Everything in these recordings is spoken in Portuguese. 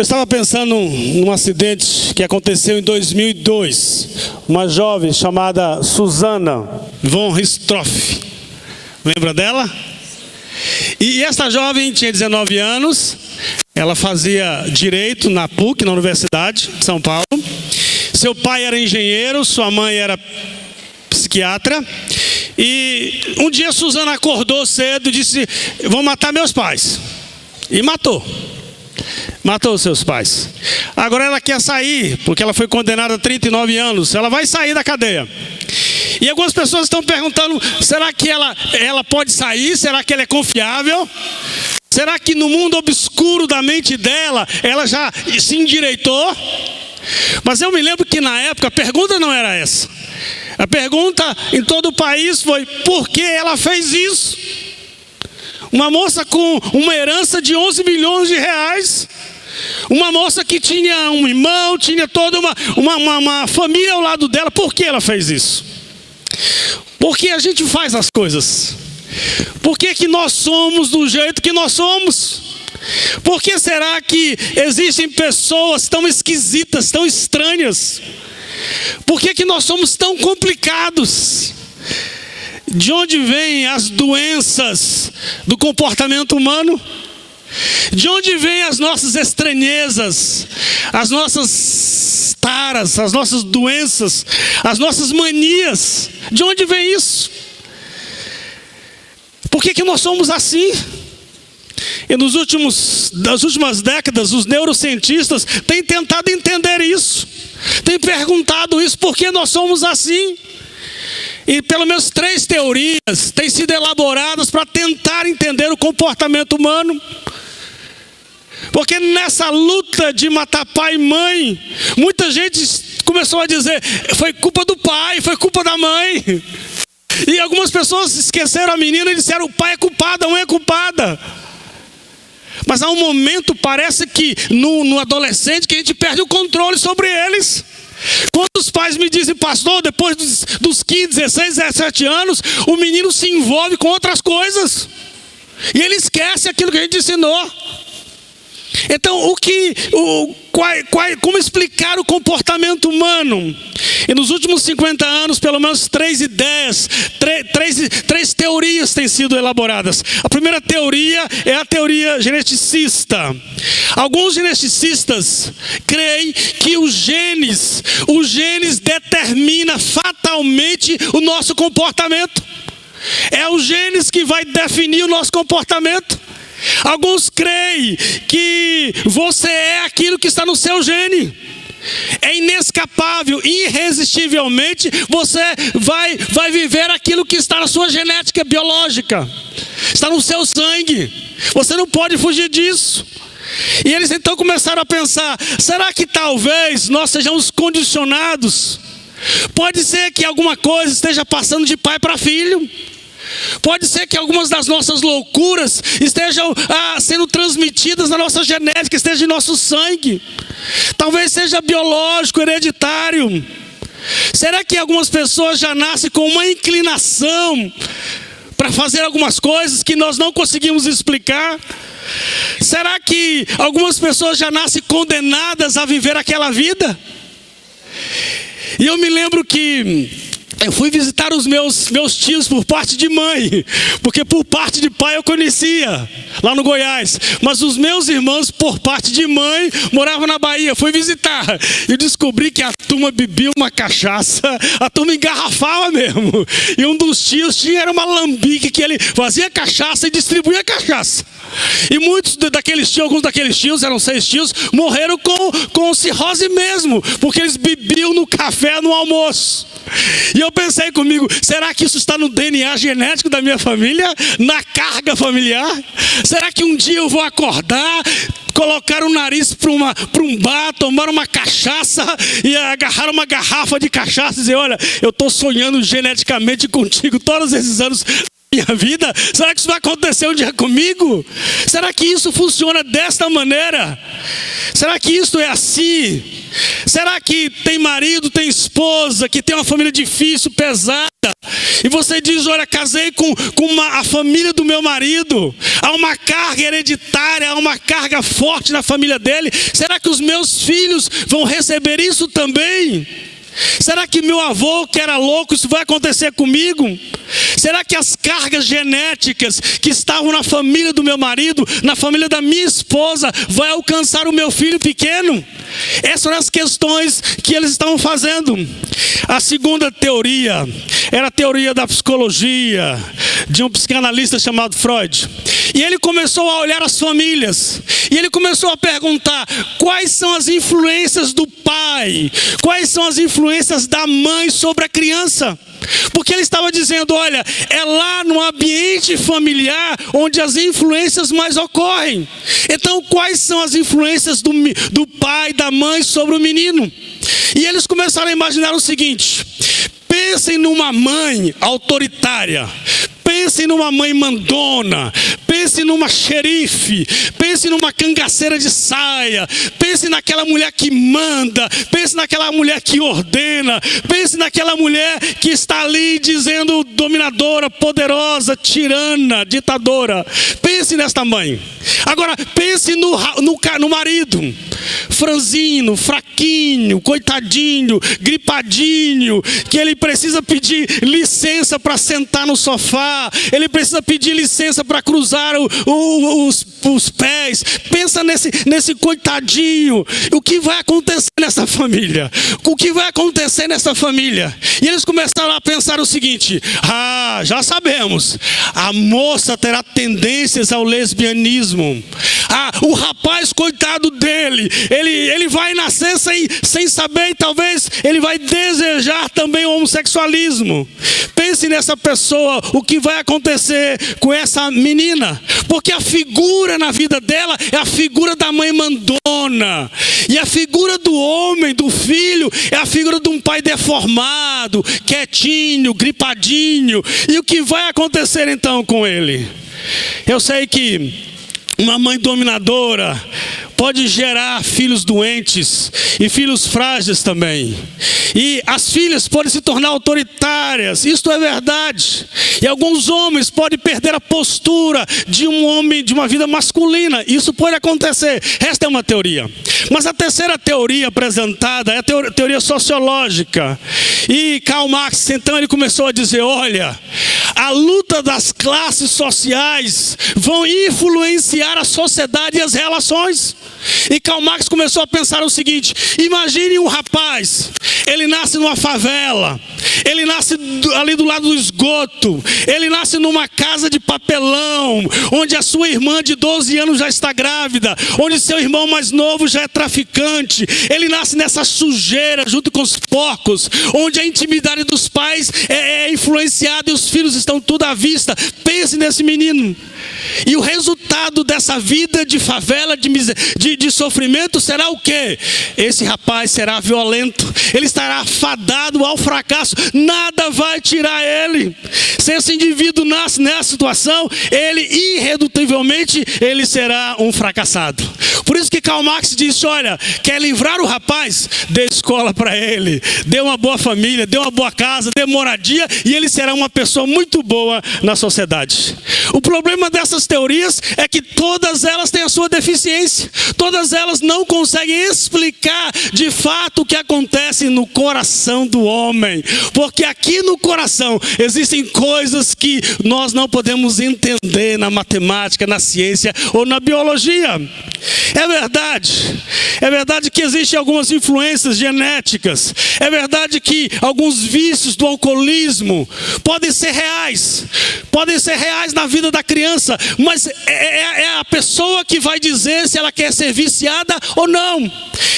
Eu estava pensando num acidente que aconteceu em 2002. Uma jovem chamada Susana von Richthofen. Lembra dela? E essa jovem tinha 19 anos. Ela fazia direito na PUC, na Universidade de São Paulo. Seu pai era engenheiro, sua mãe era psiquiatra. E um dia Susana acordou cedo e disse: vou matar meus pais. E matou os seus pais. Agora ela quer sair, porque ela foi condenada a 39 anos. Ela vai sair da cadeia. E algumas pessoas estão perguntando: será que ela pode sair? Será que ela é confiável? Será que no mundo obscuro da mente dela, ela já se endireitou? Mas eu me lembro que na época a pergunta não era essa. A pergunta em todo o país foi: por que ela fez isso? Uma moça com uma herança de 11 milhões de reais. Uma moça que tinha um irmão, tinha toda uma família ao lado dela. Por que ela fez isso? Por que a gente faz as coisas? Por que nós somos do jeito que nós somos? Por que será que existem pessoas tão esquisitas, tão estranhas? Por que nós somos tão complicados? De onde vêm as doenças do comportamento humano? De onde vêm as nossas estranhezas, as nossas taras, as nossas doenças, as nossas manias? De onde vem isso? Por que nós somos assim? E nas últimas décadas, os neurocientistas têm tentado entender isso. Têm perguntado isso: por que nós somos assim? E pelo menos 3 teorias têm sido elaboradas para tentar entender o comportamento humano. Porque nessa luta de matar pai e mãe, muita gente começou a dizer: foi culpa do pai, foi culpa da mãe. E algumas pessoas esqueceram a menina e disseram: o pai é culpado, a mãe é culpada. Mas há um momento, parece que no adolescente, que a gente perde o controle sobre eles. Quantos pais me dizem: pastor, depois dos 15, 16, 17 anos, o menino se envolve com outras coisas. E ele esquece aquilo que a gente ensinou. Então, como explicar o comportamento humano? E nos últimos 50 anos, pelo menos 3 teorias têm sido elaboradas. A primeira teoria é a teoria geneticista. Alguns geneticistas creem que os genes determinam fatalmente o nosso comportamento. É os genes que vai definir o nosso comportamento. Alguns creem que você é aquilo que está no seu gene. É inescapável, irresistivelmente, você vai viver aquilo que está na sua genética biológica. Está no seu sangue. Você não pode fugir disso. E eles então começaram a pensar: será que talvez nós sejamos condicionados? Pode ser que alguma coisa esteja passando de pai para filho. Pode ser que algumas das nossas loucuras estejam sendo transmitidas na nossa genética, esteja em nosso sangue. Talvez seja biológico, hereditário. Será que algumas pessoas já nascem com uma inclinação para fazer algumas coisas que nós não conseguimos explicar? Será que algumas pessoas já nascem condenadas a viver aquela vida? E eu me lembro que eu fui visitar os meus tios por parte de mãe, porque por parte de pai eu conhecia, lá no Goiás. Mas os meus irmãos, por parte de mãe, moravam na Bahia. Fui visitar e descobri que a turma bebia uma cachaça, a turma engarrafava mesmo. E um dos tios era uma lambique que ele fazia cachaça e distribuía cachaça. E muitos daqueles tios, alguns daqueles tios, eram 6 tios, morreram com cirrose mesmo, porque eles bebiam no café, no almoço. E eu pensei comigo: será que isso está no DNA genético da minha família? Na carga familiar? Será que um dia eu vou acordar, colocar o nariz para um bar, tomar uma cachaça e agarrar uma garrafa de cachaça e dizer: olha, eu estou sonhando geneticamente contigo todos esses anos da minha vida? Será que isso vai acontecer um dia comigo? Será que isso funciona desta maneira? Será que isso é assim? Será que tem marido, tem esposa, que tem uma família difícil, pesada, e você diz, olha, casei com a família do meu marido, há uma carga hereditária, há uma carga forte na família dele, será que os meus filhos vão receber isso também? Será que meu avô, que era louco, isso vai acontecer comigo? Será que as cargas genéticas que estavam na família do meu marido, na família da minha esposa, vai alcançar o meu filho pequeno? Essas são as questões que eles estavam fazendo. A segunda teoria era a teoria da psicologia, de um psicanalista chamado Freud. E ele começou a olhar as famílias, e ele começou a perguntar quais são as influências do pai, quais são as influências da mãe sobre a criança. Porque ele estava dizendo, olha, é lá no ambiente familiar onde as influências mais ocorrem. Então, quais são as influências do pai, da mãe sobre o menino? E eles começaram a imaginar o seguinte: pensem numa mãe autoritária, pense numa mãe mandona, pense numa xerife, pense numa cangaceira de saia, pense naquela mulher que manda, pense naquela mulher que ordena, pense naquela mulher que está ali dizendo dominadora, poderosa, tirana, ditadora. Pense nesta mãe. Agora pense no marido, franzino, fraquinho, coitadinho, gripadinho, que ele precisa pedir licença para sentar no sofá, ele precisa pedir licença para cruzar os pés. Pensa nesse coitadinho. O que vai acontecer nessa família? O que vai acontecer nessa família? E eles começaram a pensar o seguinte: já sabemos, a moça terá tendências ao lesbianismo. O rapaz, coitado dele, ele vai nascer sem saber, e talvez ele vai desejar também o homossexualismo. Pense nessa pessoa, o que vai acontecer com essa menina, porque a figura na vida dela é a figura da mãe mandona, e a figura do homem, do filho, é a figura de um pai deformado, quietinho, gripadinho. E o que vai acontecer então com ele? Eu sei que uma mãe dominadora pode gerar filhos doentes e filhos frágeis também. E as filhas podem se tornar autoritárias, isto é verdade. E alguns homens podem perder a postura de um homem, de uma vida masculina. Isso pode acontecer. Esta é uma teoria. Mas a terceira teoria apresentada é a teoria sociológica. E Karl Marx, então, ele começou a dizer, olha, a luta das classes sociais vão influenciar a sociedade e as relações. E Karl Marx começou a pensar o seguinte: imagine um rapaz, ele nasce numa favela, ele nasce ali do lado do esgoto, ele nasce numa casa de papelão, onde a sua irmã de 12 anos já está grávida, onde seu irmão mais novo já é traficante, ele nasce nessa sujeira junto com os porcos, onde a intimidade dos pais é influenciada e os filhos estão tudo à vista. Pense nesse menino. E o resultado dessa vida de favela, de sofrimento, será o quê? Esse rapaz será violento, ele estará fadado ao fracasso, nada vai tirar ele. Se esse indivíduo nasce nessa situação, ele irredutivelmente, ele será um fracassado. Por isso que Karl Marx disse, olha, quer livrar o rapaz? Dê escola para ele, dê uma boa família, dê uma boa casa, dê moradia, e ele será uma pessoa muito boa na sociedade. O problema dessas teorias é que todas elas têm a sua deficiência. Todas elas não conseguem explicar de fato o que acontece no coração do homem. Porque aqui no coração existem coisas que nós não podemos entender na matemática, na ciência ou na biologia. É verdade que existem algumas influências genéticas. É verdade que alguns vícios do alcoolismo podem ser reais na vida da criança, mas é a pessoa que vai dizer se ela quer ser viciada ou não.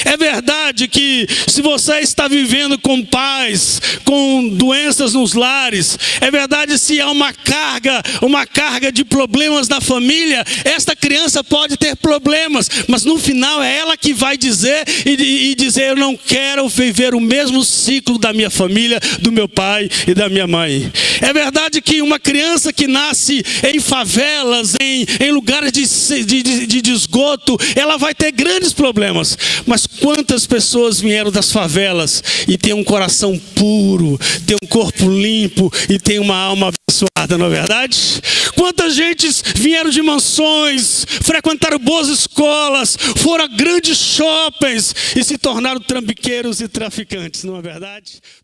É verdade que se você está vivendo com pais, com com doenças nos lares. É verdade, se há uma carga de problemas na família, esta criança pode ter problemas, mas no final é ela que vai dizer e dizer: eu não quero viver o mesmo ciclo da minha família, do meu pai e da minha mãe. É verdade que uma criança que nasce em favelas, em lugares de esgoto, ela vai ter grandes problemas. Mas quantas pessoas vieram das favelas e têm um coração puro, têm um corpo limpo e têm uma alma abençoada, não é verdade? Quantas gentes vieram de mansões, frequentaram boas escolas, foram a grandes shoppings e se tornaram trambiqueiros e traficantes, não é verdade?